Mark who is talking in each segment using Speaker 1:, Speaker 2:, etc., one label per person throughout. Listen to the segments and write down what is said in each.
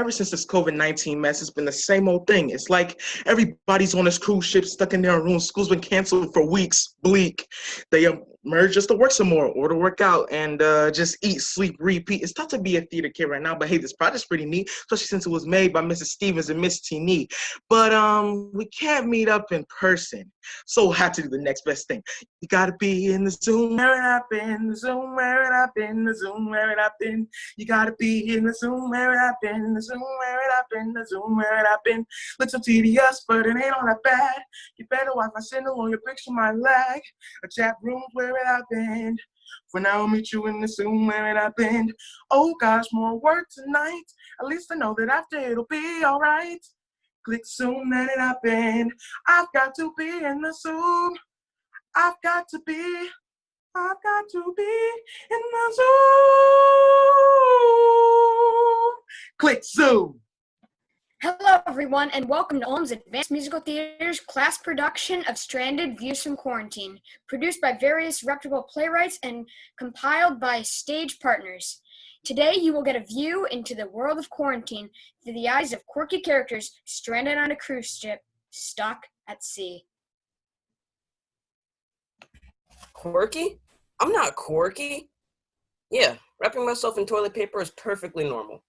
Speaker 1: ever since this COVID-19 mess, it's been the same old thing. It's like everybody's on this cruise ship, stuck in their room. School's been canceled for weeks, bleak. They emerge just to work some more or to work out and just eat, sleep, repeat. It's tough to be a theater kid right now, but hey, this project's pretty neat, especially since it was made by Mrs. Stevens and Miss T. Nee. But we can't meet up in person. So had to do the next best thing. You gotta be in the Zoom where it happened, the Zoom where it happened, the Zoom where it happened. You gotta be in the Zoom where it happened, the Zoom where it happened, the Zoom where it happened. Looks so tedious, but it ain't all that bad. You better watch my signal on your picture might lag. A chat room where it happened. For now, I'll meet you in the Zoom where it happened. Oh gosh, more work tonight. At least I know that after it'll be alright. Click Zoom that it happened. I've got to be in the Zoom. I've got to be in the Zoom. Click Zoom.
Speaker 2: Hello, everyone, and welcome to OLMS Advanced Musical Theater's class production of Stranded: Views from Quarantine, produced by various reputable playwrights and compiled by stage partners. Today, you will get a view into the world of quarantine through the eyes of quirky characters stranded on a cruise ship stuck at sea.
Speaker 3: Quirky? I'm not quirky. Yeah, wrapping myself in toilet paper is perfectly normal.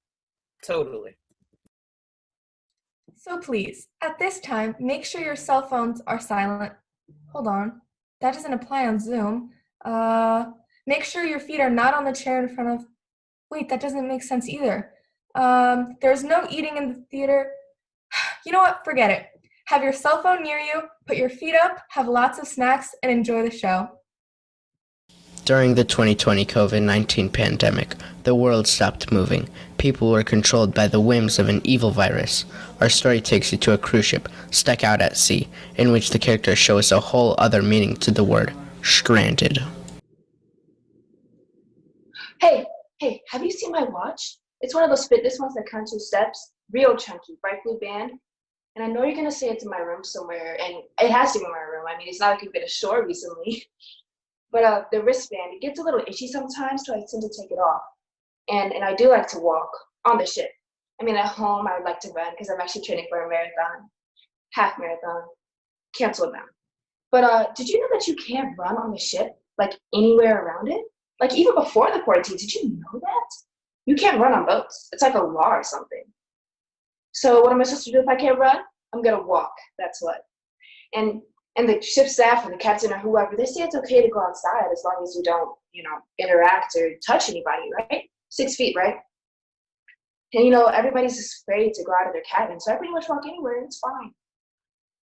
Speaker 3: Totally.
Speaker 4: So please, at this time, make sure your cell phones are silent. Hold on, that doesn't apply on Zoom. Make sure your feet are not on the chair in front of... Wait, that doesn't make sense either. There's no eating in the theater. You know what, forget it. Have your cell phone near you, put your feet up, have lots of snacks, and enjoy the show.
Speaker 5: During the 2020 COVID-19 pandemic, the world stopped moving. People were controlled by the whims of an evil virus. Our story takes you to a cruise ship stuck out at sea, in which the characters show us a whole other meaning to the word stranded.
Speaker 6: Hey, have you seen my watch? It's one of those fitness ones that counts your steps. Real chunky, bright blue band. And I know you're gonna say it's in my room somewhere, and it has to be in my room. I mean, it's not like you've been ashore recently. But the wristband, it gets a little itchy sometimes, so I tend to take it off. And I do like to walk on the ship. I mean, at home, I would like to run because I'm actually training for a marathon, half marathon, canceled now. But did you know that you can't run on the ship, like anywhere around it? Like even before the quarantine, did you know that? You can't run on boats. It's like a law or something. So what am I supposed to do if I can't run? I'm gonna walk, that's what. And the ship staff or the captain or whoever, they say it's okay to go outside as long as you don't, interact or touch anybody, right? 6 feet, right? And everybody's just afraid to go out of their cabin, so I pretty much walk anywhere, it's fine.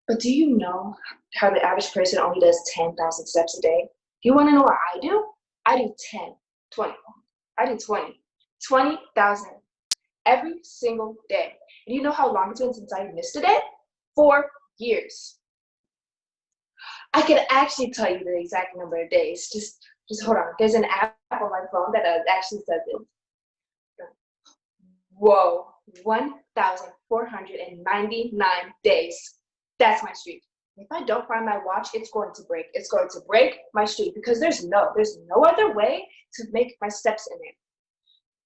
Speaker 6: But do you know how the average person only does 10,000 steps a day? Do you wanna know what I do? I do 10, 20. I do 20. 20,000 every single day. And you know how long it's been since I missed a day? 4 years. I could actually tell you the exact number of days. Just hold on. There's an app on my phone that actually says it. Whoa, 1,499 days. That's my streak. If I don't find my watch, it's going to break. It's going to break my streak because there's no other way to make my steps in it.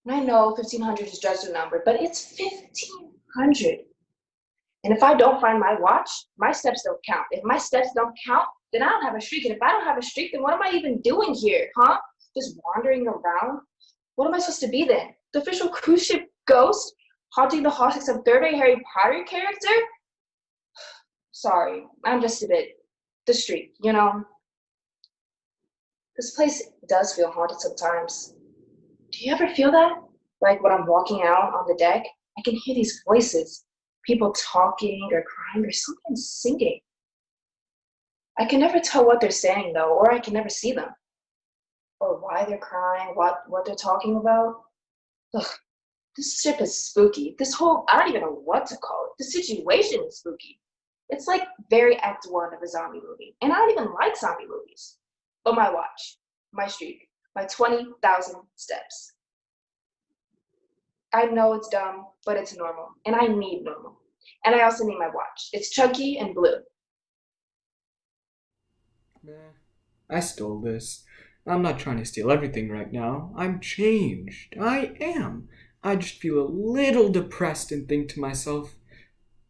Speaker 6: And I know 1,500 is just a number, but it's 1,500. And if I don't find my watch, my steps don't count. If my steps don't count, then I don't have a streak. And if I don't have a streak, then what am I even doing here, huh? Just wandering around? What am I supposed to be then? The official cruise ship ghost? Haunting the halls like some third-rate Harry Potter character? Sorry, I'm just a bit the streak, This place does feel haunted sometimes. Do you ever feel that? Like when I'm walking out on the deck, I can hear these voices. People talking or crying or sometimes singing. I can never tell what they're saying though, or I can never see them. Or why they're crying, what they're talking about. Ugh, this ship is spooky. I don't even know what to call it. The situation is spooky. It's like very act one of a zombie movie. And I don't even like zombie movies. But my watch, my streak, my 20,000 steps. I know it's dumb, but it's normal, and I need normal. And I also need my watch. It's chunky and blue.
Speaker 7: I stole this. I'm not trying to steal everything right now. I'm changed. I am. I just feel a little depressed and think to myself,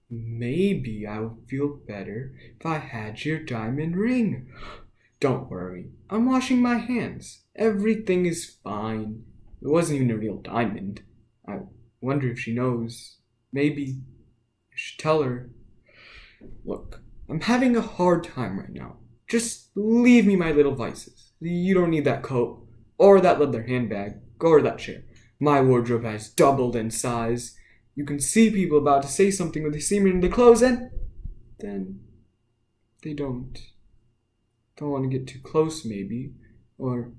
Speaker 7: maybe I would feel better if I had your diamond ring. Don't worry, I'm washing my hands. Everything is fine. It wasn't even a real diamond. I wonder if she knows. Maybe I should tell her. Look, I'm having a hard time right now. Just leave me my little vices. You don't need that coat, or that leather handbag, or that chair. My wardrobe has doubled in size. You can see people about to say something when they see me in the clothes, and then they don't. Don't want to get too close, maybe. Or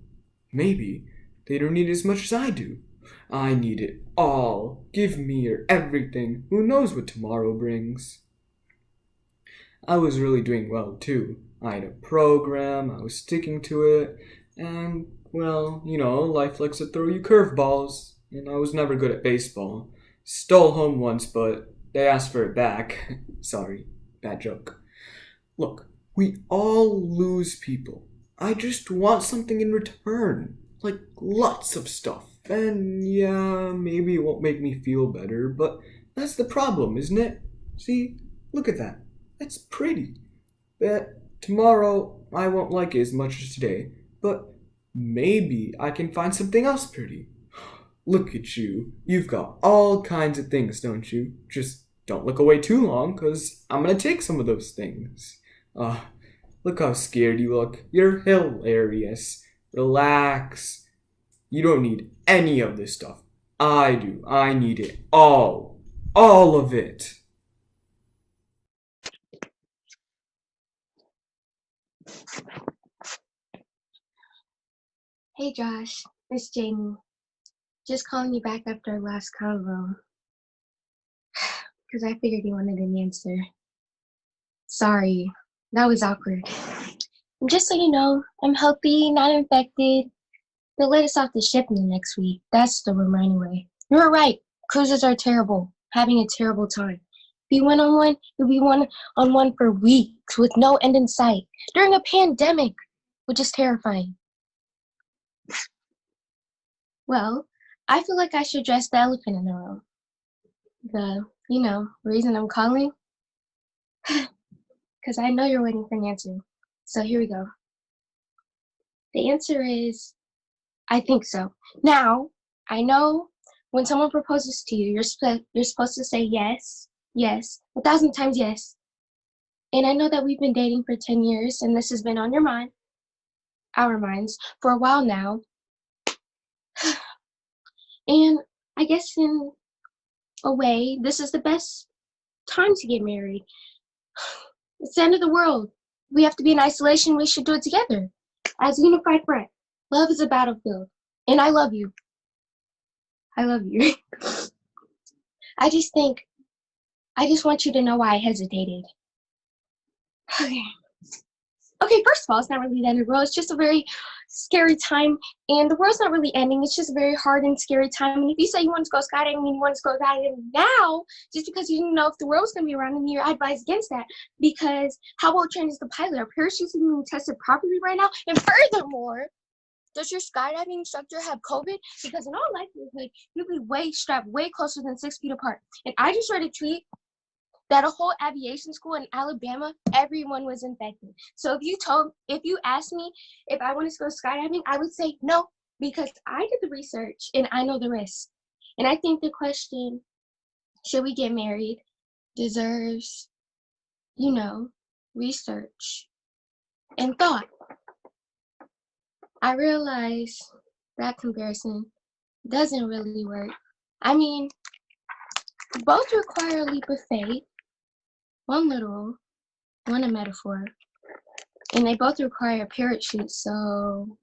Speaker 7: maybe they don't need it as much as I do. I need it all. Give me your everything. Who knows what tomorrow brings? I was really doing well, too. I had a program, I was sticking to it, and, well, life likes to throw you curveballs, and I was never good at baseball. Stole home once, but they asked for it back. Sorry, bad joke. Look, we all lose people. I just want something in return, like lots of stuff. And yeah, maybe it won't make me feel better, but that's the problem, isn't it? See, look at that. That's pretty. Bet tomorrow I won't like it as much as today, but maybe I can find something else pretty. Look at you. You've got all kinds of things, don't you? Just don't look away too long, 'cause I'm gonna take some of those things. Look how scared you look. You're hilarious. Relax. You don't need any of this stuff. I do. I need it all. All of it.
Speaker 8: Hey Josh, it's Jamie. Just calling you back after our last convo. Because I figured you wanted an answer. Sorry, that was awkward. And just so you know, I'm healthy, not infected. They'll let us off the ship in the next week. That's the rumor anyway. You were right. Cruises are terrible. Having a terrible time. Be one-on-one, you'll be one-on-one for weeks with no end in sight. During a pandemic, which is terrifying. Well, I feel like I should address the elephant in the room. The reason I'm calling? Because I know you're waiting for an answer. So here we go. The answer is, I think so. Now, I know when someone proposes to you, you're supposed to say yes, 1,000 times yes. And I know that we've been dating for 10 years, and this has been on your mind, our minds, for a while now. And I guess in a way, this is the best time to get married. It's the end of the world. We have to be in isolation. We should do it together as a unified front. Love is a battlefield. And I love you. I love you. I just want you to know why I hesitated. Okay, first of all, it's not really the end of the world. It's just a very scary time, and the world's not really ending. It's just a very hard and scary time. And if you say you want to go skydiving, you want to go skydiving now, just because you didn't know if the world's going to be around, and I advise against that, because how well trained is the pilot? Are parachutes being tested properly right now? And furthermore, does your skydiving instructor have COVID? Because in all likelihood, you'll be strapped way closer than 6 feet apart. And I just read a tweet that a whole aviation school in Alabama, everyone was infected. So if you asked me if I wanted to go skydiving, I would say no, because I did the research and I know the risks. And I think the question, should we get married, deserves, research and thought. I realize that comparison doesn't really work. I mean, both require a leap of faith. One literal, one a metaphor, and they both require a parachute, so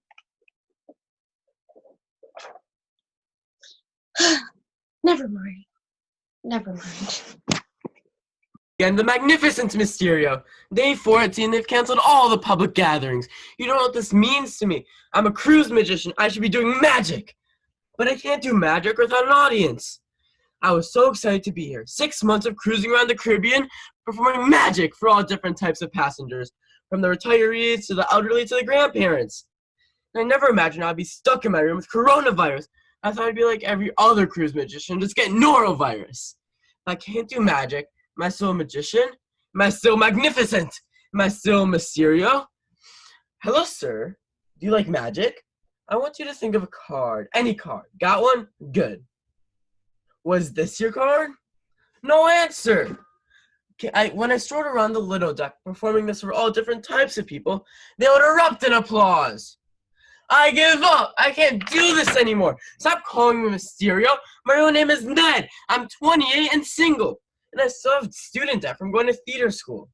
Speaker 8: never mind.
Speaker 9: And the magnificent Mysterio. Day 14, they've canceled all the public gatherings. You don't know what this means to me. I'm a cruise magician. I should be doing magic. But I can't do magic without an audience. I was so excited to be here. 6 months of cruising around the Caribbean, performing magic for all different types of passengers, from the retirees to the elderly to the grandparents. And I never imagined I'd be stuck in my room with coronavirus, I thought I'd be like every other cruise magician, just get norovirus. If I can't do magic, am I still a magician? Am I still magnificent? Am I still Mysterio? Hello, sir. Do you like magic? I want you to think of a card. Any card. Got one? Good. Was this your card? No answer. When I strode around the little deck performing this for all different types of people, they would erupt in applause. I give up. I can't do this anymore. Stop calling me Mysterio. My real name is Ned. I'm 28 and single. And I still have student debt from going to theater school.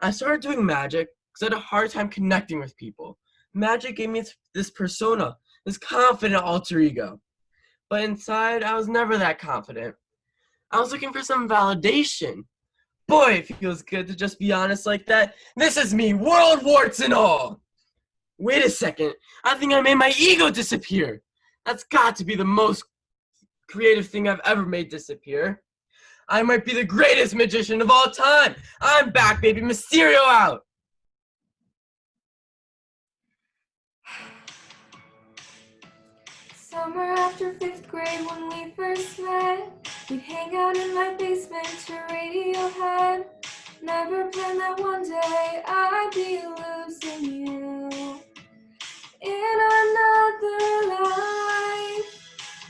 Speaker 9: I started doing magic because I had a hard time connecting with people. Magic gave me this persona, this confident alter ego. But inside, I was never that confident. I was looking for some validation. Boy, it feels good to just be honest like that. This is me, world warts and all. Wait a second. I think I made my ego disappear. That's got to be the most creative thing I've ever made disappear. I might be the greatest magician of all time. I'm back, baby. Mysterio out.
Speaker 4: Summer after 5th grade when we first met, we'd hang out in my basement to Radiohead. Never planned that one day I'd be losing you. In another life,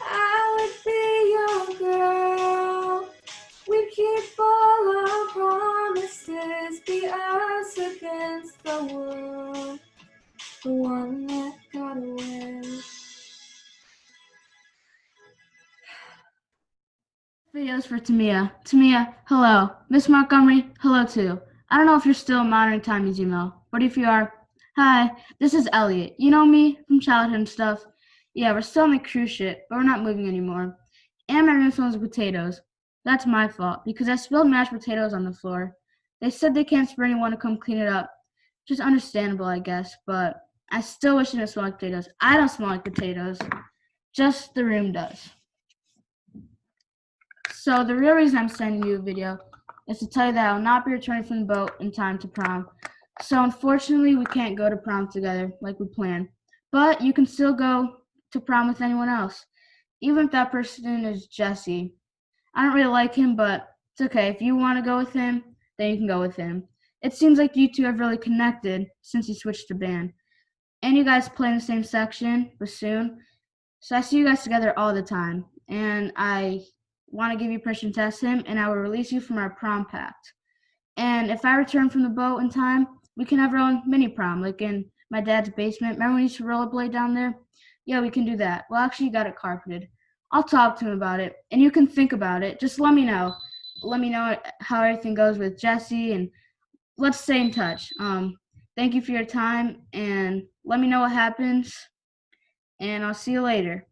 Speaker 4: I would be your girl. We'd keep all our promises, be us against the world. The one that got away.
Speaker 10: Videos for Tamia. Tamia, hello. Miss Montgomery, hello too. I don't know if you're still monitoring Tommy's email, but if you are, hi, this is Elliot. You know me from childhood and stuff. Yeah, we're still on the cruise ship, but we're not moving anymore. And my room smells of potatoes. That's my fault, because I spilled mashed potatoes on the floor. They said they can't spare anyone to come clean it up. Which is understandable, I guess, but I still wish it didn't smell like potatoes. I don't smell like potatoes. Just the room does. So the real reason I'm sending you a video is to tell you that I will not be returning from the boat in time to prom. So unfortunately, we can't go to prom together like we planned. But you can still go to prom with anyone else, even if that person is Jesse. I don't really like him, but it's okay. If you want to go with him, then you can go with him. It seems like you two have really connected since you switched to band. And you guys play in the same section, bassoon. So I see you guys together all the time. And I want to give you permission to test him, and I will release you from our prom pact. And if I return from the boat in time, we can have our own mini prom, like in my dad's basement. Remember when we used to rollerblade down there? Yeah, we can do that. Well, actually, you got it carpeted. I'll talk to him about it, and you can think about it. Just let me know. Let me know how everything goes with Jesse, and let's stay in touch. Thank you for your time, and let me know what happens, and I'll see you later.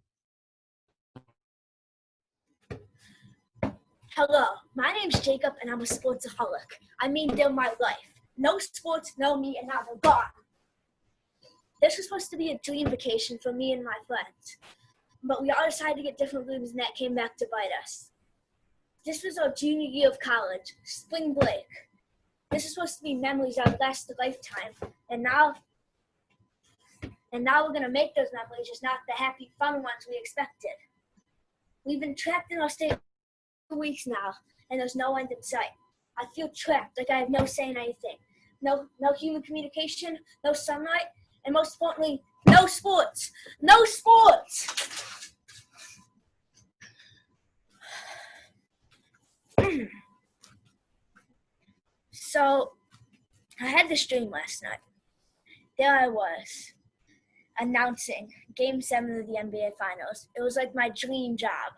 Speaker 11: Hello, my name's Jacob and I'm a sportsaholic. I mean, they're my life. No sports, no me, and now they're gone. This was supposed to be a dream vacation for me and my friends, but we all decided to get different rooms and that came back to bite us. This was our junior year of college, spring break. This is supposed to be memories that last a lifetime, and now we're gonna make those memories, just not the happy, fun ones we expected. We've been trapped in our state for weeks now, and there's no end in sight. I feel trapped, like I have no say in anything. No human communication, no sunlight, and most importantly, no sports. No sports! So, I had this dream last night. There I was, announcing Game 7 of the NBA Finals. It was like my dream job.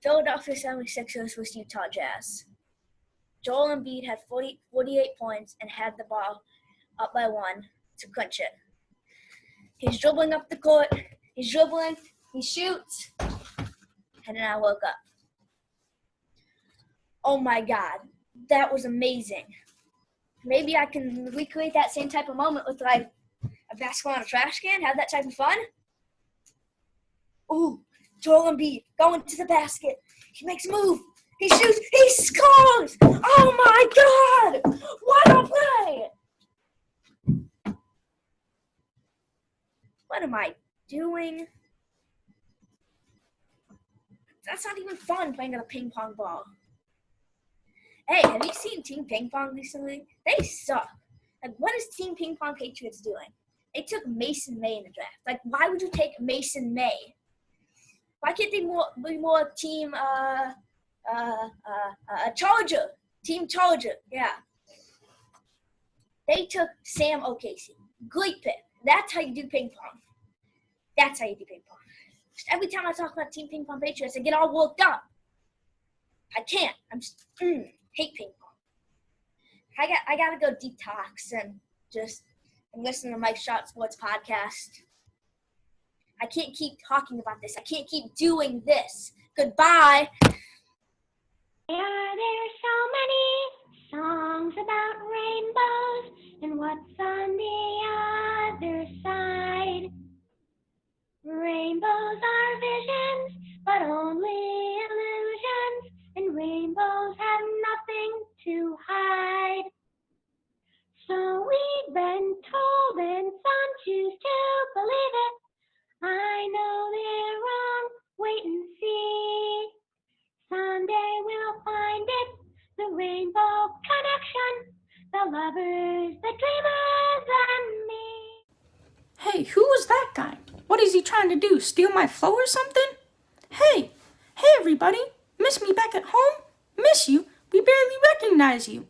Speaker 11: Philadelphia 76ers was Utah Jazz. Joel Embiid had 48 points and had the ball up by 1 to clinch it. He's dribbling up the court. He's dribbling. He shoots. And then I woke up. Oh my God. That was amazing. Maybe I can recreate that same type of moment with like a basketball in a trash can, have that type of fun. Ooh, Joel Embiid going to the basket. He makes a move. He shoots. He scores. Oh my God. What a play. What am I doing? That's not even fun playing with a ping pong ball. Hey, have you seen Team Ping Pong recently? They suck. Like, what is Team Ping Pong Patriots doing? They took Mason May in the draft. Like, why would you take Mason May? Why can't they be more Team Charger? Team Charger, yeah. They took Sam O'Casey. Great pick. That's how you do ping pong. That's how you do ping pong. Just every time I talk about Team Ping Pong Patriots, I get all worked up. I can't. I'm just hate ping pong. I gotta go detox and listen to Mike Shot Sports podcast. I can't keep talking about this. I can't keep doing this. Goodbye.
Speaker 12: Are there so many songs about rainbows and what's on the other side? Rainbows are visions, but only illusions, and rainbows have nothing to hide. So we've been told, and some choose to believe it. I know they're wrong, wait and see. Someday we'll find it, the rainbow connection, the lovers, the dreamers, and me.
Speaker 13: Hey, who was that guy? What is he trying to do, steal my flow or something? Hey everybody, miss me back at home? Miss you? We barely recognize you.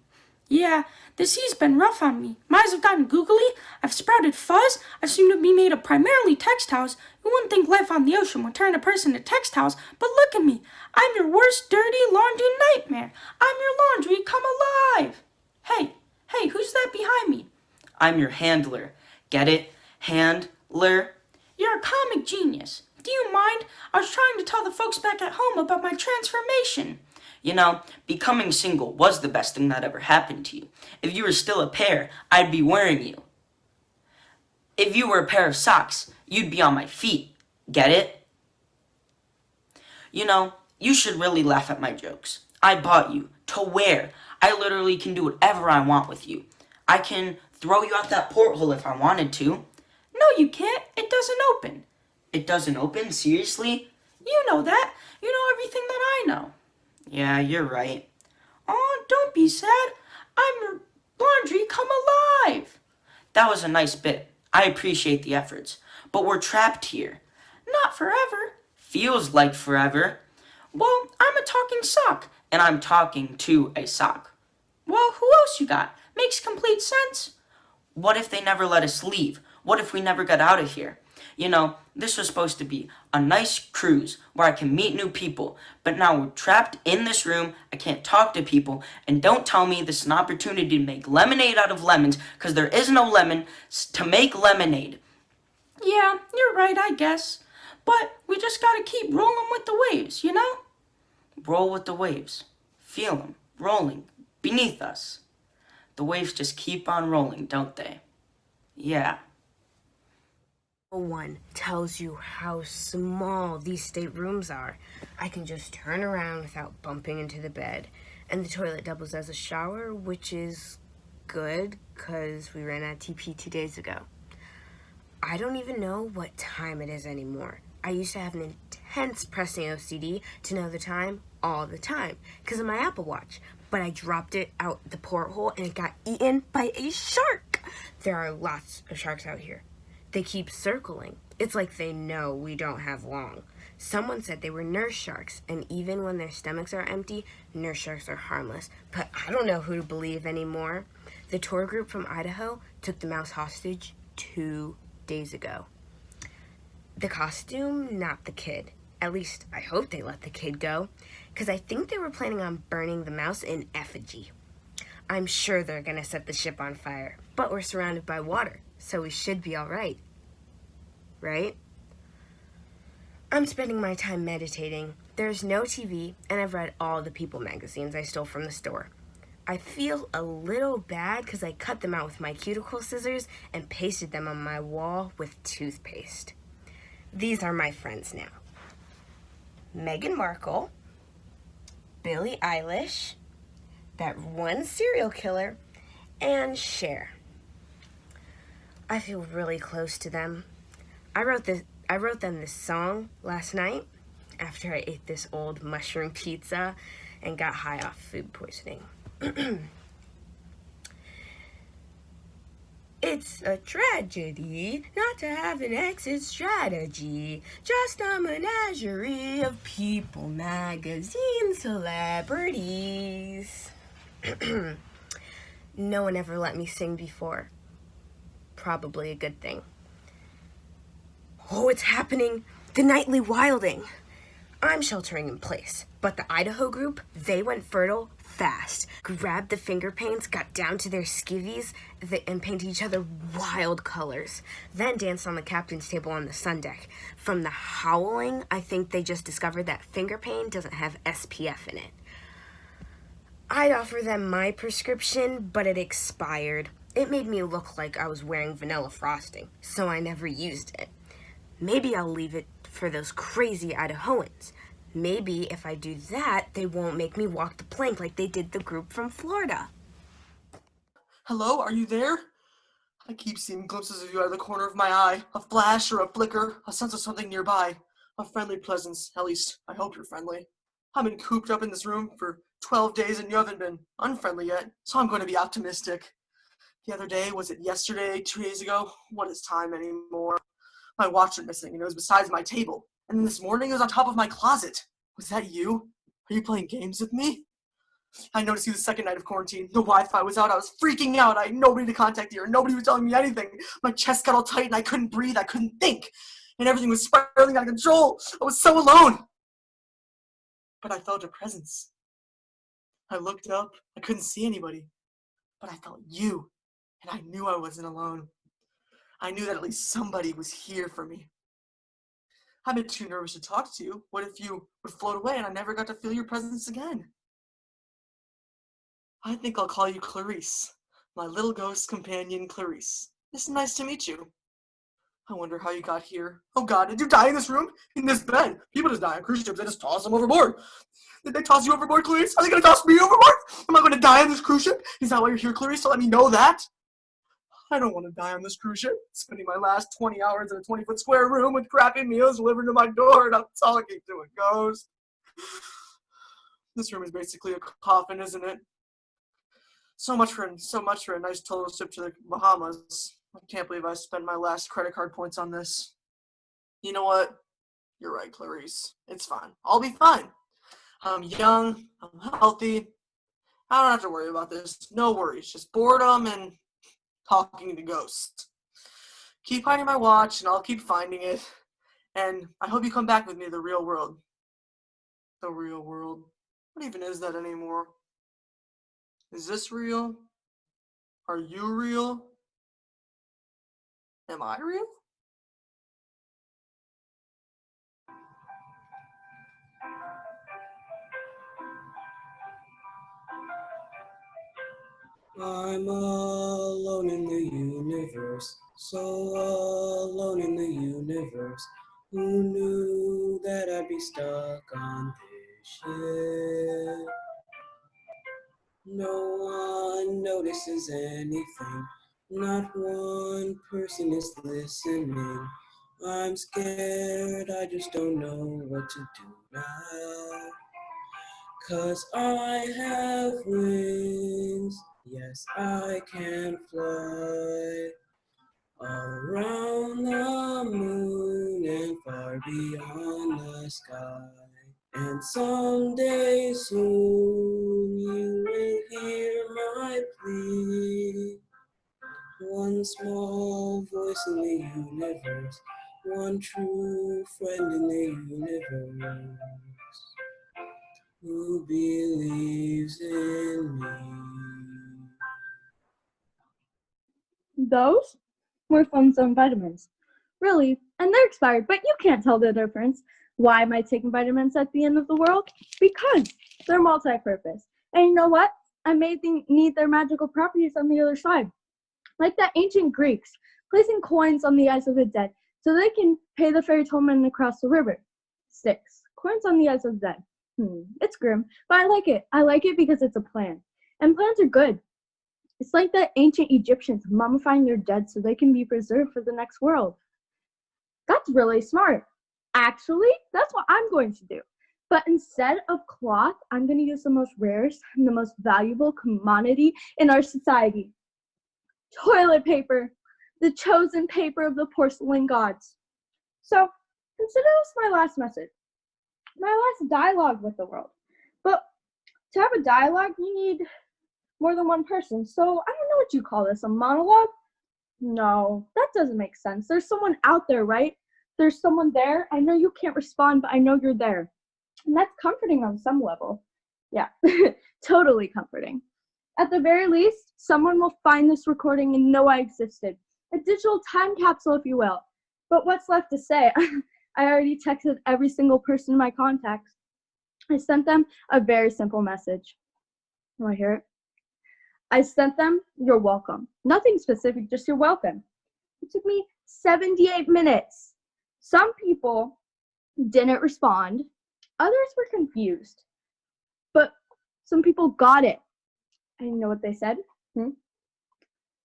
Speaker 13: Yeah, this sea's been rough on me. My eyes have gotten googly, I've sprouted fuzz, I seem to be made of primarily textiles. You wouldn't think life on the ocean would turn a person to textiles, but look at me. I'm your worst dirty laundry nightmare. I'm your laundry come alive. Hey, who's that behind me?
Speaker 14: I'm your handler. Get it? Handler?
Speaker 13: You're a comic genius. Do you mind? I was trying to tell the folks back at home about my transformation.
Speaker 14: You know, becoming single was the best thing that ever happened to you. If you were still a pair, I'd be wearing you. If you were a pair of socks, you'd be on my feet. Get it? You know, you should really laugh at my jokes. I bought you to wear. I literally can do whatever I want with you. I can throw you out that porthole if I wanted to.
Speaker 13: No, you can't. It doesn't open.
Speaker 14: It doesn't open? Seriously?
Speaker 13: You know that. You know everything that I know.
Speaker 14: Yeah, you're right.
Speaker 13: Oh, don't be sad. I'm your laundry come alive.
Speaker 14: That was a nice bit. I appreciate the efforts. But we're trapped here.
Speaker 13: Not forever.
Speaker 14: Feels like forever.
Speaker 13: Well, I'm a talking sock.
Speaker 14: And I'm talking to a sock.
Speaker 13: Well, who else you got? Makes complete sense.
Speaker 14: What if they never let us leave? What if we never got out of here? You know, this was supposed to be a nice cruise where I can meet new people, but now we're trapped in this room, I can't talk to people, and don't tell me this is an opportunity to make lemonade out of lemons, because there is no lemon to make lemonade.
Speaker 13: Yeah, you're right, I guess. But we just gotta keep rolling with the waves, you know?
Speaker 14: Roll with the waves. Feel them, rolling, beneath us. The waves just keep on rolling, don't they? Yeah.
Speaker 15: No one tells you how small these staterooms are. I can just turn around without bumping into the bed. And the toilet doubles as a shower, which is good because we ran out of TP 2 days ago. I don't even know what time it is anymore. I used to have an intense pressing OCD to know the time all the time because of my Apple Watch. But I dropped it out the porthole and it got eaten by a shark. There are lots of sharks out here. They keep circling. It's like they know we don't have long. Someone said they were nurse sharks, and even when their stomachs are empty, nurse sharks are harmless. But I don't know who to believe anymore. The tour group from Idaho took the mouse hostage 2 days ago. The costume, not the kid. At least I hope they let the kid go, because I think they were planning on burning the mouse in effigy. I'm sure they're gonna set the ship on fire, but we're surrounded by water, so we should be all right. Right? I'm spending my time meditating. There's no TV, and I've read all the People magazines I stole from the store. I feel a little bad because I cut them out with my cuticle scissors and pasted them on my wall with toothpaste. These are my friends now. Meghan Markle, Billie Eilish, that one serial killer, and Cher. I feel really close to them. I wrote them this song last night, after I ate this old mushroom pizza and got high off food poisoning. It's a tragedy not to have an exit strategy. Just a menagerie of people, magazines, celebrities. No one ever let me sing before. Probably a good thing. Oh, it's happening! The nightly wilding! I'm sheltering in place, but the Idaho group, they went fertile fast. Grabbed the finger paints, got down to their skivvies, and painted each other wild colors. Then danced on the captain's table on the sun deck. From the howling, I think they just discovered that finger paint doesn't have SPF in it. I'd offer them my prescription, but it expired. It made me look like I was wearing vanilla frosting, so I never used it. Maybe I'll leave it for those crazy Idahoans. Maybe if I do that, they won't make me walk the plank like they did the group from Florida.
Speaker 16: Hello, are you there? I keep seeing glimpses of you out of the corner of my eye. A flash or a flicker, a sense of something nearby. A friendly presence, at least I hope you're friendly. I've been cooped up in this room for 12 days and you haven't been unfriendly yet, so I'm going to be optimistic. The other day, was it yesterday, 2 days ago? What is time anymore? My watch went missing and it was beside my table. And then this morning it was on top of my closet. Was that you? Are you playing games with me? I noticed you the second night of quarantine. The Wi-Fi was out. I was freaking out. I had nobody to contact here. Nobody was telling me anything. My chest got all tight and I couldn't breathe. I couldn't think. And everything was spiraling out of control. I was so alone. But I felt a presence. I looked up. I couldn't see anybody. But I felt you. And I knew I wasn't alone. I knew that at least somebody was here for me. I've been too nervous to talk to you. What if you would float away and I never got to feel your presence again? I think I'll call you Clarice, my little ghost companion Clarice. It's nice to meet you. I wonder how you got here. Oh God, did you die in this room? In this bed? People just die on cruise ships, they just toss them overboard. Did they toss you overboard, Clarice? Are they gonna toss me overboard? Am I gonna die on this cruise ship? Is that why you're here, Clarice? To let me know that? I don't want to die on this cruise ship, spending my last 20 hours in a 20-foot square room with crappy meals delivered to my door and I'm talking to a ghost. This room is basically a coffin, isn't it? So much for a nice total trip to the Bahamas. I can't believe I spent my last credit card points on this. You know what? You're right, Clarice. It's fine. I'll be fine. I'm young. I'm healthy. I don't have to worry about this. No worries. Just boredom and talking to ghosts. Keep hiding my watch and I'll keep finding it. And I hope you come back with me to the real world. The real world. What even is that anymore? Is this real? Are you real? Am I real?
Speaker 17: I'm alone in the universe, so alone in the universe. Who knew that I'd be stuck on this ship? No one notices anything, not one person is listening. I'm scared, I just don't know what to do now. 'Cause I have wings, yes I can fly around the moon and far beyond the sky. And someday soon you will hear my plea. One small voice in the universe, one true friend in the universe, who believes in me.
Speaker 18: Those were Flintstone vitamins. Really, and they're expired, but you can't tell the difference. Why am I taking vitamins at the end of the world? Because they're multi-purpose. And you know what? I may need their magical properties on the other side. Like the ancient Greeks, placing coins on the eyes of the dead so they can pay the fairy tollman across the river. 6. Coins on the eyes of the dead. It's grim, but I like it. I like it because it's a plan. And plans are good. It's like the ancient Egyptians mummifying their dead so they can be preserved for the next world. That's really smart. Actually, that's what I'm going to do. But instead of cloth, I'm going to use the most rarest and the most valuable commodity in our society. Toilet paper, the chosen paper of the porcelain gods. So, consider this my last message, my last dialogue with the world. But to have a dialogue, you need more than one person. So, I don't know what you call this, a monologue? No, that doesn't make sense. There's someone out there, right? There's someone there. I know you can't respond, but I know you're there. And that's comforting on some level. Yeah, totally comforting. At the very least, someone will find this recording and know I existed. A digital time capsule, if you will. But what's left to say? I already texted every single person in my contacts. I sent them a very simple message. Want to hear it? I sent them, "You're welcome." Nothing specific, just "you're welcome." It took me 78 minutes. Some people didn't respond. Others were confused. But some people got it. And you know what they said?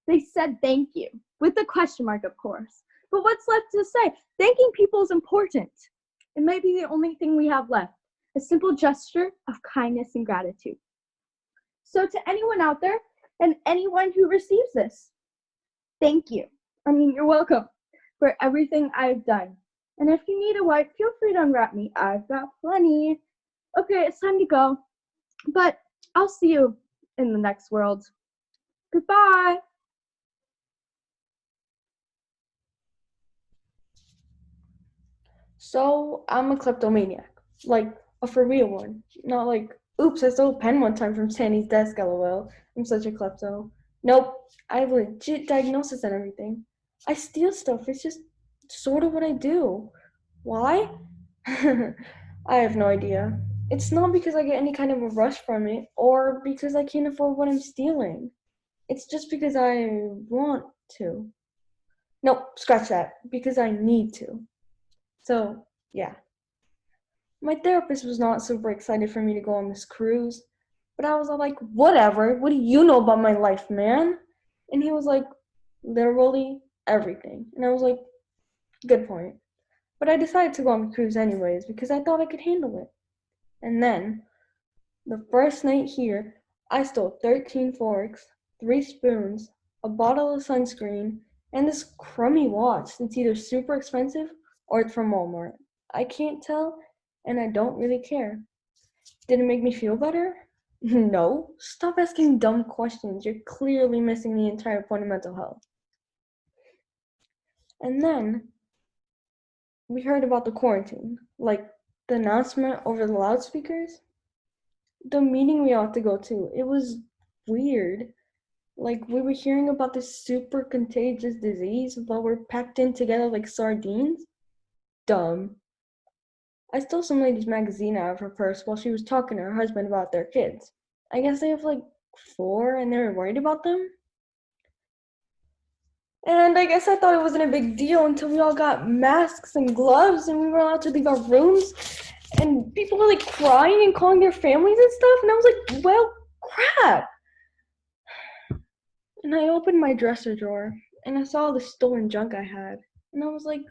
Speaker 18: They said thank you, with a question mark, of course. But what's left to say? Thanking people is important. It may be the only thing we have left, a simple gesture of kindness and gratitude. So to anyone out there and anyone who receives this, thank you. You're welcome for everything I've done. And if you need a wipe, feel free to unwrap me. I've got plenty. Okay, it's time to go. But I'll see you in the next world. Goodbye.
Speaker 4: So I'm a kleptomaniac, like a for real one, not like, oops, I stole a pen one time from Sandy's desk, lol. I'm such a klepto. Nope, I have a legit diagnosis and everything. I steal stuff, it's just sort of what I do. Why? I have no idea. It's not because I get any kind of a rush from it, or because I can't afford what I'm stealing. It's just because I want to. Nope, scratch that, because I need to. So, yeah. My therapist was not super excited for me to go on this cruise, but I was all like, whatever, what do you know about my life, man? And he was like, literally everything. And I was like, good point. But I decided to go on the cruise anyways because I thought I could handle it. And then, the first night here, I stole 13 forks, 3 spoons, a bottle of sunscreen, and this crummy watch that's either super expensive or it's from Walmart. I can't tell, and I don't really care. Did it make me feel better? No. Stop asking dumb questions. You're clearly missing the entire point of mental health. And then, we heard about the quarantine, like the announcement over the loudspeakers. The meeting we ought to go to, it was weird. Like, we were hearing about this super contagious disease, but we're packed in together like sardines. Dumb. I stole some lady's magazine out of her purse while she was talking to her husband about their kids. I guess they have like 4 and they were worried about them. And I guess I thought it wasn't a big deal until we all got masks and gloves and we were allowed to leave our rooms. And people were like crying and calling their families and stuff. And I was like, well, crap. And I opened my dresser drawer and I saw all the stolen junk I had. And I was like,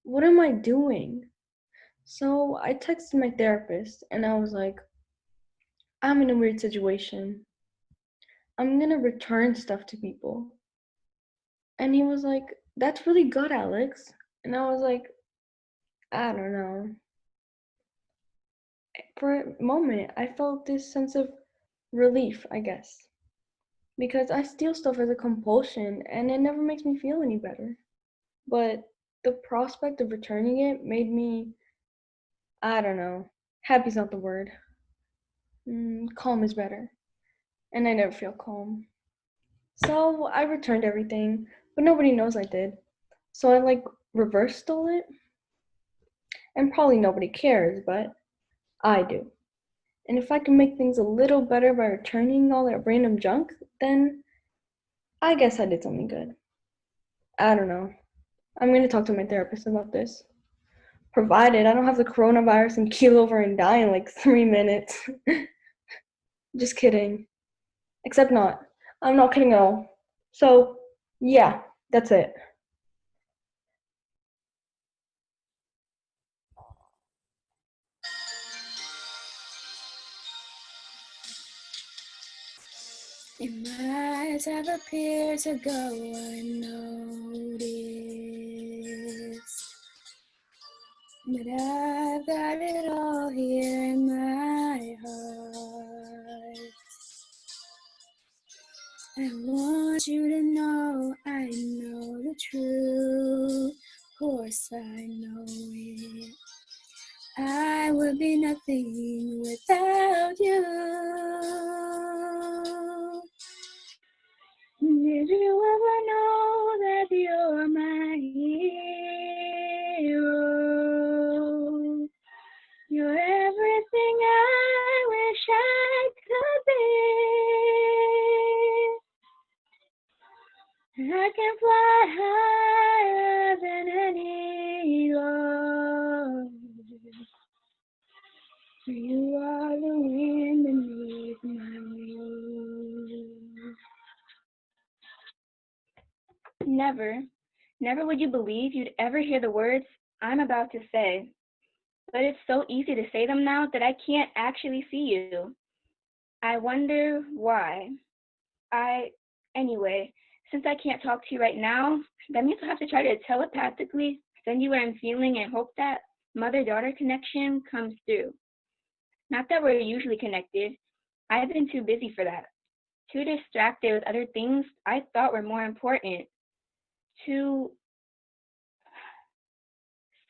Speaker 4: what am I doing? So I texted my therapist and I was like, I'm in a weird situation. I'm gonna return stuff to people. And he was like, that's really good, Alex. And I was like, I don't know. For a moment, I felt this sense of relief, I guess. Because I steal stuff as a compulsion and it never makes me feel any better. But the prospect of returning it made me, I don't know, happy's not the word. Calm is better. And I never feel calm. So I returned everything, but nobody knows I did. So I like reverse stole it. And probably nobody cares, but I do. And if I can make things a little better by returning all that random junk, then I guess I did something good. I don't know. I'm gonna talk to my therapist about this. Provided I don't have the coronavirus and keel over and die in like 3 minutes. Just kidding. Except not. I'm not kidding at all. So, yeah, that's it.
Speaker 2: It might have appeared to go unnoticed, but I've got it all here in my heart. I want you to know I know the truth. Of course I know it. I would be nothing without you. Did you ever know that you're my hero? You're everything I wish I could be. I can fly higher than an eagle. You are the wind beneath my wings. Never would you believe you'd ever hear the words I'm about to say. But it's so easy to say them now that I can't actually see you. I wonder why. Anyway, since I can't talk to you right now, that means I'll have to try to telepathically send you what I'm feeling and hope that mother-daughter connection comes through. Not that we're usually connected. I've been too busy for that. Too distracted with other things I thought were more important. Too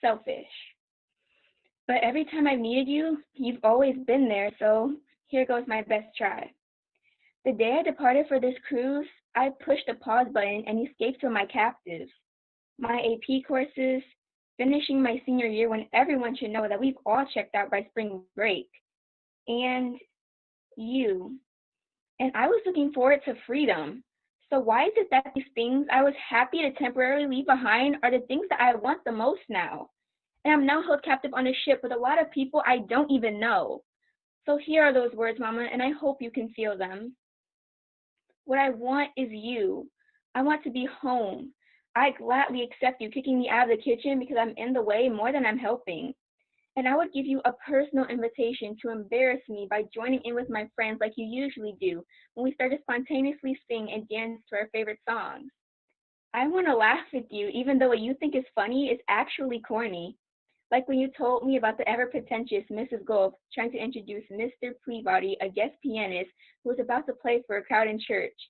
Speaker 2: selfish. But every time I've needed you, you've always been there, so here goes my best try. The day I departed for this cruise, I pushed the pause button and escaped from my captives. My AP courses, finishing my senior year when everyone should know that we've all checked out by spring break. And you. And I was looking forward to freedom. So why is it that these things I was happy to temporarily leave behind are the things that I want the most now? And I'm now held captive on a ship with a lot of people I don't even know. So here are those words, Mama, and I hope you can feel them. What I want is you. I want to be home. I gladly accept you kicking me out of the kitchen because I'm in the way more than I'm helping. And I would give you a personal invitation to embarrass me by joining in with my friends like you usually do when we start to spontaneously sing and dance to our favorite songs. I want to laugh with you even though what you think is funny is actually corny. Like when you told me about the ever-pretentious Mrs. Gold trying to introduce Mr. Peabody, a guest pianist who was about to play for a crowd in church.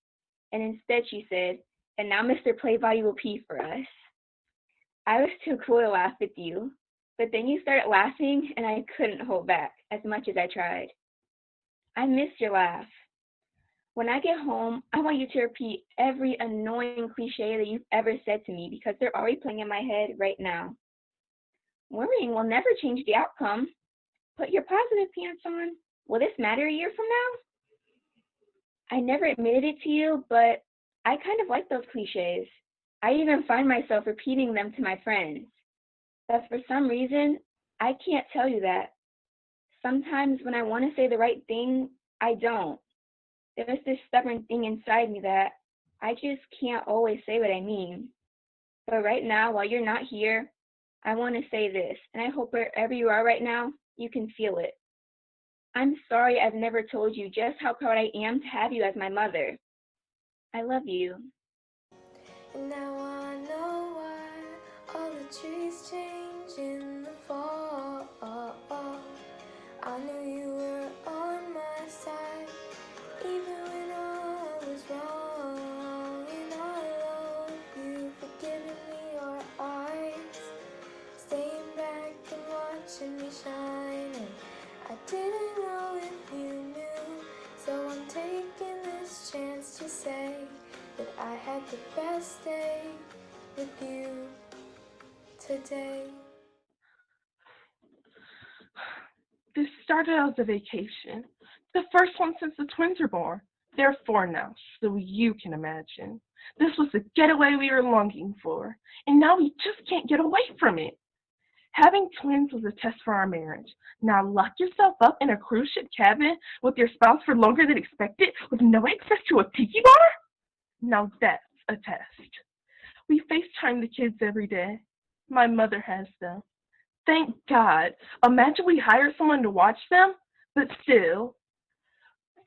Speaker 2: And instead she said, and now Mr. Peabody will pee for us. I was too cool to laugh with you. But then you started laughing, and I couldn't hold back, as much as I tried. I miss your laugh. When I get home, I want you to repeat every annoying cliche that you've ever said to me because they're already playing in my head right now. Worrying will never change the outcome. Put your positive pants on. Will this matter a year from now? I never admitted it to you, but I kind of like those cliches. I even find myself repeating them to my friends. But for some reason, I can't tell you that. Sometimes when I want to say the right thing, I don't. There's this stubborn thing inside me that I just can't always say what I mean. But right now, while you're not here, I want to say this, and I hope wherever you are right now, you can feel it. I'm sorry I've never told you just how proud I am to have you as my mother. I love you.
Speaker 19: And now I know why all the trees change in the fall. I knew you were on my side, even when I was wrong. And I love you for giving me your eyes, staying back and watching me shine. And I didn't know if you knew, so I'm taking this chance to say that I had the best day with you today.
Speaker 20: This started as a vacation, the first one since the twins were born. They're 4 now, so you can imagine. This was the getaway we were longing for, and now we just can't get away from it. Having twins was a test for our marriage. Now lock yourself up in a cruise ship cabin with your spouse for longer than expected with no access to a tiki bar? Now that's a test. We FaceTime the kids every day. My mother has them. Thank God. Imagine we hire someone to watch them, but still.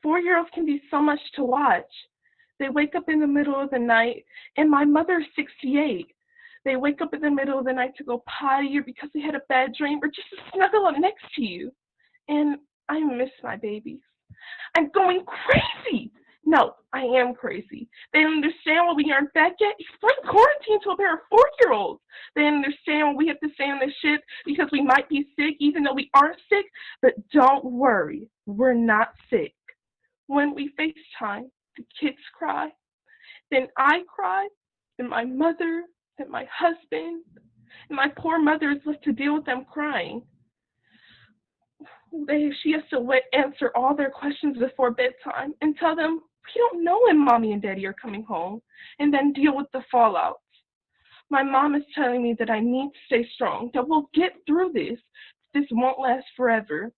Speaker 20: 4-year-olds can be so much to watch. They wake up in the middle of the night, and my mother's 68. They wake up in the middle of the night to go potty or because they had a bad dream or just to snuggle up next to you. And I miss my babies. I'm going crazy. No, I am crazy. They don't understand why we aren't back yet. Explain quarantine to a pair of 4-year-olds. They don't understand why we have to stay on this ship because we might be sick even though we aren't sick. But don't worry, we're not sick. When we FaceTime, the kids cry. Then I cry. Then my mother. Then my husband. And my poor mother is left to deal with them crying. She has to answer all their questions before bedtime and tell them, we don't know when mommy and daddy are coming home, and then deal with the fallout. My mom is telling me that I need to stay strong, that we'll get through this. This won't last forever.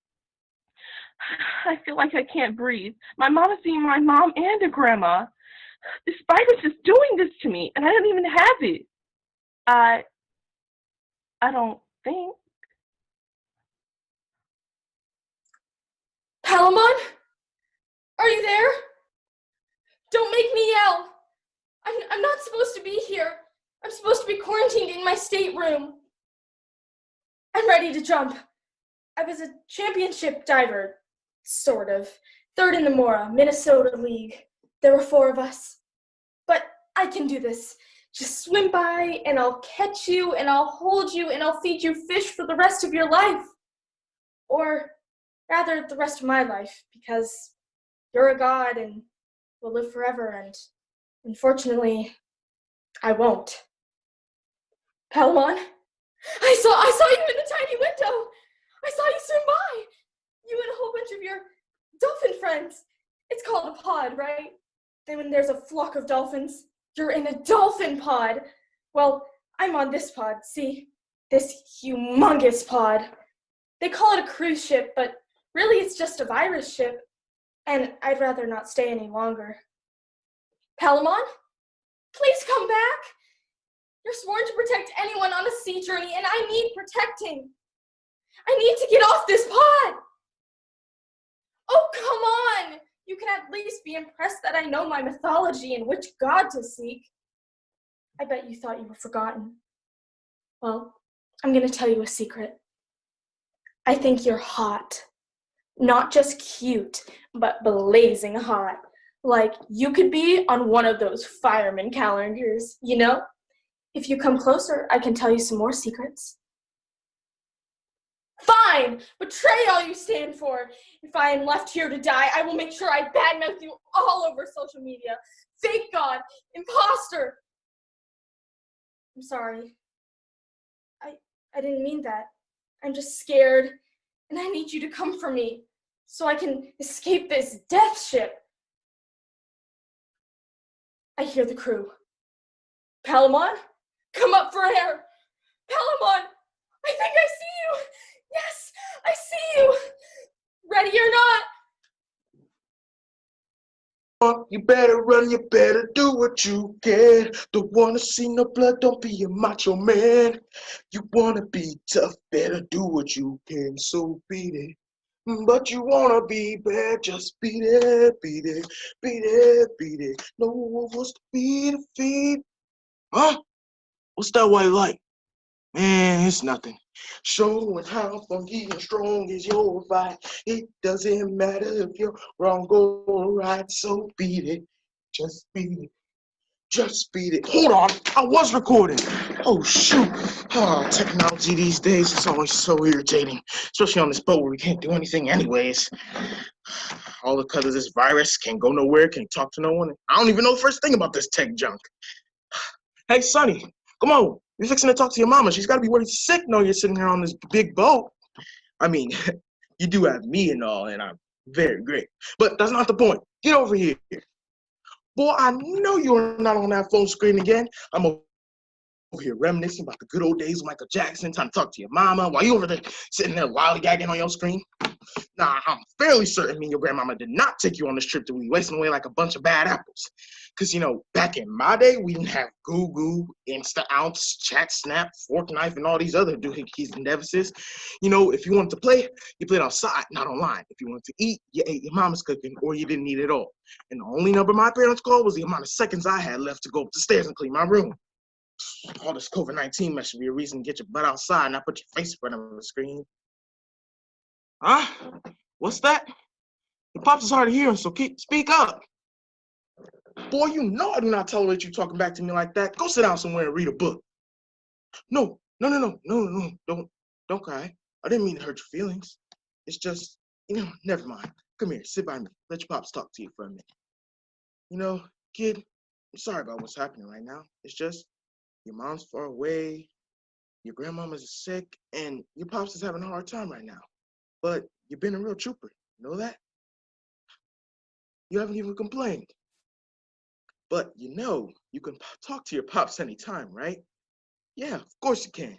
Speaker 20: I feel like I can't breathe. My mom is being my mom and a grandma. This virus is doing this to me, and I don't even have it. I don't think.
Speaker 4: Palamon? Are you there? Don't make me yell. I'm not supposed to be here. I'm supposed to be quarantined in my stateroom. I'm ready to jump. I was a championship diver, sort of. Third in the Mora, Minnesota League. There were 4 of us. But I can do this. Just swim by and I'll catch you and I'll hold you and I'll feed you fish for the rest of your life. Or rather, the rest of my life, because you're a god and will live forever, and unfortunately, I won't. Palamon, I saw you in the tiny window. I saw you swim by. You and a whole bunch of your dolphin friends. It's called a pod, right? Then when there's a flock of dolphins, you're in a dolphin pod. Well, I'm on this pod, see? This humongous pod. They call it a cruise ship, but really it's just a virus ship. And I'd rather not stay any longer. Palamon, please come back. You're sworn to protect anyone on a sea journey, and I need protecting. I need to get off this pod. Oh, come on. You can at least be impressed that I know my mythology and which god to seek. I bet you thought you were forgotten. Well, I'm going to tell you a secret. I think you're hot. Not just cute, but blazing hot. Like you could be on one of those fireman calendars, you know? If you come closer, I can tell you some more secrets. Fine! Betray all you stand for. If I am left here to die, I will make sure I badmouth you all over social media. Fake god! Imposter! I'm sorry. I didn't mean that. I'm just scared, and I need you to come for me so I can escape this death ship. I hear the crew. Palamon, come up for air. Palamon, I think I see you. Yes, I see you. Ready or not?
Speaker 1: You better run, you better do what you can. Don't wanna see no blood, don't be a macho man. You wanna be tough, better do what you can, so beat it. But you wanna be bad, just beat it, beat it, beat it, beat it. No one wants to be defeated. Huh? What's that white light? Man, it's nothing. Showing how funky and strong is your fight. It doesn't matter if you're wrong or right, so beat it. Just beat it. Just beat it. Hold on, I was recording. Oh, shoot. Oh, technology these days is always so irritating, especially on this boat where we can't do anything anyways. All because of this virus, can't go nowhere, can't talk to no one. I don't even know the first thing about this tech junk. Hey, Sonny, come on. You're fixing to talk to your mama. She's got to be worried sick knowing you're sitting here on this big boat. I mean, you do have me and all, and I'm very great. But that's not the point. Get over here. Boy, I know you're not on that phone screen again. I'm over here reminiscing about the good old days of Michael Jackson, trying to talk to your mama while you over there sitting there lollygagging on your screen. Nah, I'm fairly certain me and your grandmama did not take you on this trip to be wasting away like a bunch of bad apples. Because, back in my day, we didn't have Goo, Insta Ounce, Chat Snap, Fork Knife, and all these other doohickeys and devices. If you wanted to play, you played outside, not online. If you wanted to eat, you ate your mama's cooking, or you didn't eat at all. And the only number my parents called was the amount of seconds I had left to go up the stairs and clean my room. All this COVID-19 mess should be a reason to get your butt outside and not put your face in front of the screen. Huh? What's that? Your pops is hard of hearing, so speak up. Boy, I do not tolerate you talking back to me like that. Go sit down somewhere and read a book. No, don't cry. I didn't mean to hurt your feelings. It's just, never mind. Come here, sit by me. Let your pops talk to you for a minute. Kid, I'm sorry about what's happening right now. It's just, your mom's far away, your grandmama's sick, and your pops is having a hard time right now. But you've been a real trooper. You know that? You haven't even complained. But you can talk to your pops anytime, right? Yeah, of course you can.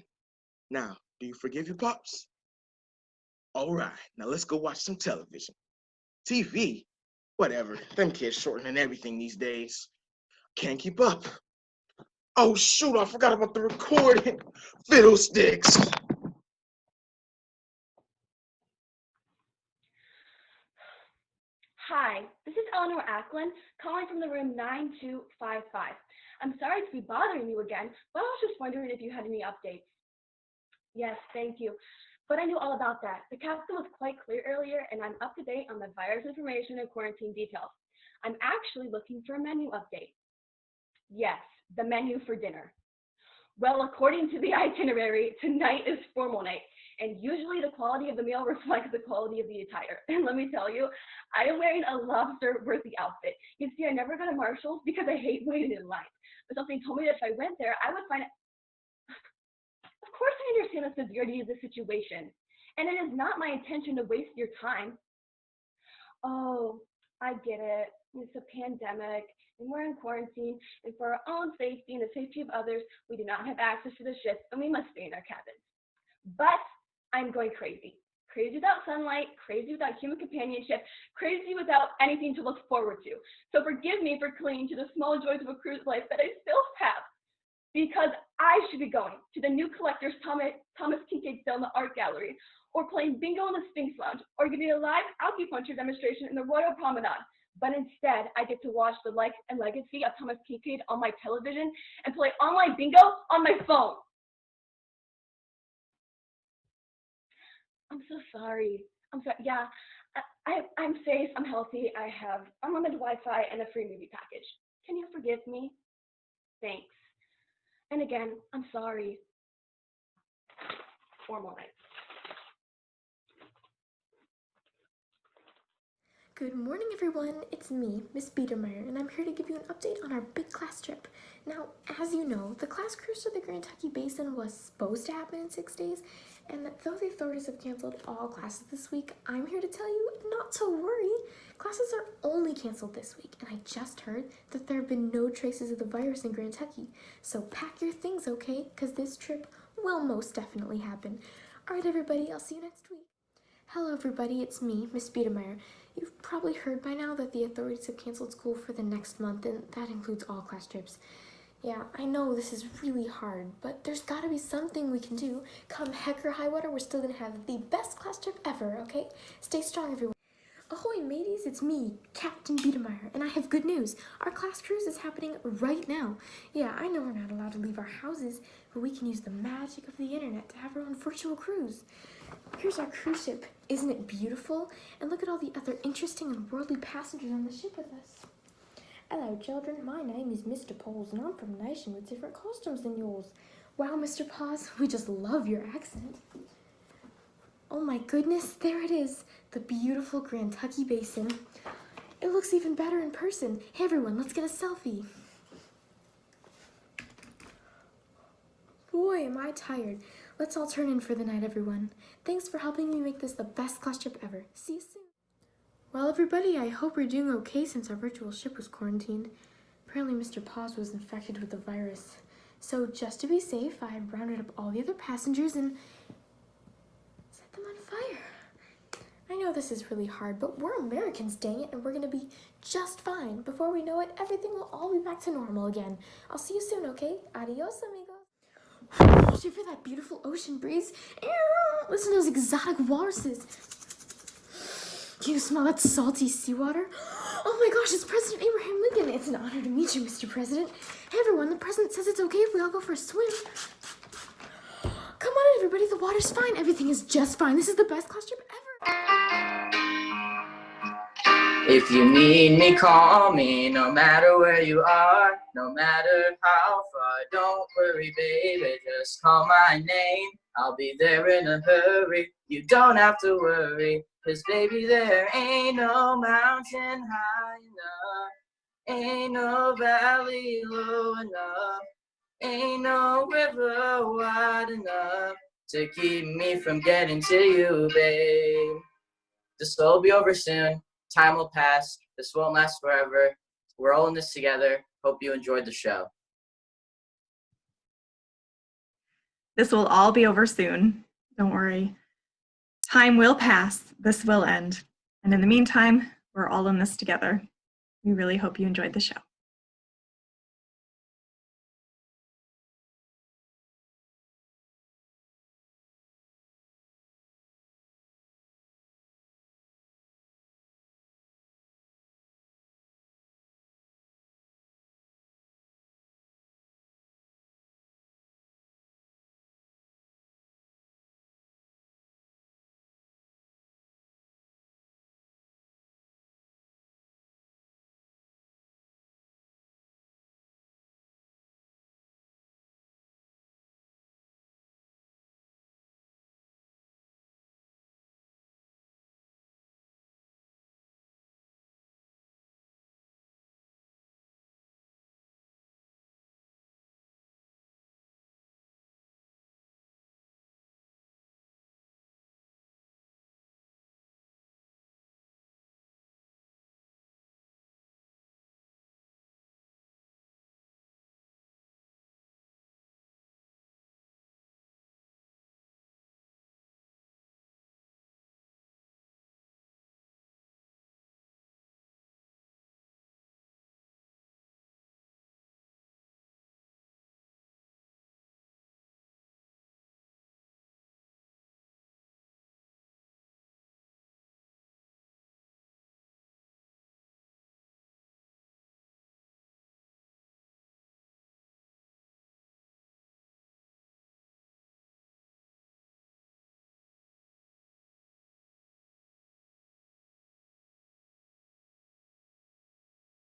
Speaker 1: Now, do you forgive your pops? All right, now let's go watch some television. TV? Whatever, them kids shortening everything these days. Can't keep up. Oh shoot, I forgot about the recording. Fiddlesticks.
Speaker 21: Hi, this is Eleanor Ackland, calling from the room 9255. I'm sorry to be bothering you again, but I was just wondering if you had any updates. Yes, thank you. But I knew all about that. The capsule was quite clear earlier, and I'm up to date on the virus information and quarantine details. I'm actually looking for a menu update. Yes, the menu for dinner. Well, according to the itinerary, tonight is formal night, and usually the quality of the meal reflects the quality of the attire. And let me tell you, I am wearing a lobster-worthy outfit. You see, I never go to Marshall's because I hate waiting in line. But something told me that if I went there, I would find it. Of course I understand the severity of the situation, and it is not my intention to waste your time. Oh, I get it. It's a pandemic, and we're in quarantine, and for our own safety and the safety of others, we do not have access to the ships, and we must stay in our cabins. But I'm going crazy. Crazy without sunlight, crazy without human companionship, crazy without anything to look forward to. So forgive me for clinging to the small joys of a cruise life that I still have, because I should be going to the new collector's Thomas Kincaid sale in the art gallery, or playing bingo in the Sphinx Lounge, or getting a live acupuncture demonstration in the Royal Promenade. But instead, I get to watch the life and legacy of Thomas Kincaid on my television and play online bingo on my phone. I'm so sorry. I'm sorry. Yeah, I'm safe. I'm healthy. I have unlimited Wi-Fi and a free movie package. Can you forgive me? Thanks. And again, I'm sorry. Formal night.
Speaker 19: Good morning, everyone. It's me, Miss Biedermeyer, and I'm here to give you an update on our big class trip. Now, as you know, the class cruise to the Grand Tucky Basin was supposed to happen in 6 days, and though the authorities have canceled all classes this week, I'm here to tell you not to worry. Classes are only canceled this week, and I just heard that there have been no traces of the virus in Grand Tucky. So pack your things, okay? Because this trip will most definitely happen. All right, everybody, I'll see you next week. Hello, everybody. It's me, Miss Biedermeyer. You've probably heard by now that the authorities have canceled school for the next month, and that includes all class trips. Yeah, I know this is really hard, but there's gotta be something we can do. Come heck or high water, we're still gonna have the best class trip ever, okay? Stay strong, everyone. Ahoy, mateys, it's me, Captain Biedermeyer, and I have good news. Our class cruise is happening right now. Yeah, I know we're not allowed to leave our houses, but we can use the magic of the internet to have our own virtual cruise. Here's our cruise ship. Isn't it beautiful? And look at all the other interesting and worldly passengers on the ship with us. Hello, children. My name is Mr. Pauls, and I'm from a nation with different customs than yours. Wow, Mr. Paws, we just love your accent. Oh my goodness, there it is, the beautiful Grand Tucky Basin. It looks even better in person. Hey everyone, let's get a selfie. Boy, am I tired. Let's all turn in for the night, everyone. Thanks for helping me make this the best class trip ever. See you soon. Well, everybody, I hope we're doing okay since our virtual ship was quarantined. Apparently, Mr. Paws was infected with the virus. So, just to be safe, I rounded up all the other passengers and set them on fire. I know this is really hard, but we're Americans, dang it, and we're gonna be just fine. Before we know it, everything will all be back to normal again. I'll see you soon, okay? Adios, amigos. Shiver that beautiful ocean breeze. Listen to those exotic walruses. Do you smell that salty seawater? Oh my gosh, it's President Abraham Lincoln. It's an honor to meet you, Mr. President. Hey everyone, the president says it's okay if we all go for a swim. Come on, everybody, the water's fine. Everything is just fine. This is the best class trip ever.
Speaker 3: If you need me, call me, no matter where you are, no matter how far. Don't worry, baby, just call my name. I'll be there in a hurry. You don't have to worry, 'cause baby, there ain't no mountain high enough, ain't no valley low enough, ain't no river wide enough to keep me from getting to you, babe. This will be over soon. Time will pass. This won't last forever. We're all in this together. Hope you enjoyed the show.
Speaker 22: This will all be over soon. Don't worry. Time will pass. This will end. And in the meantime, we're all in this together. We really hope you enjoyed the show.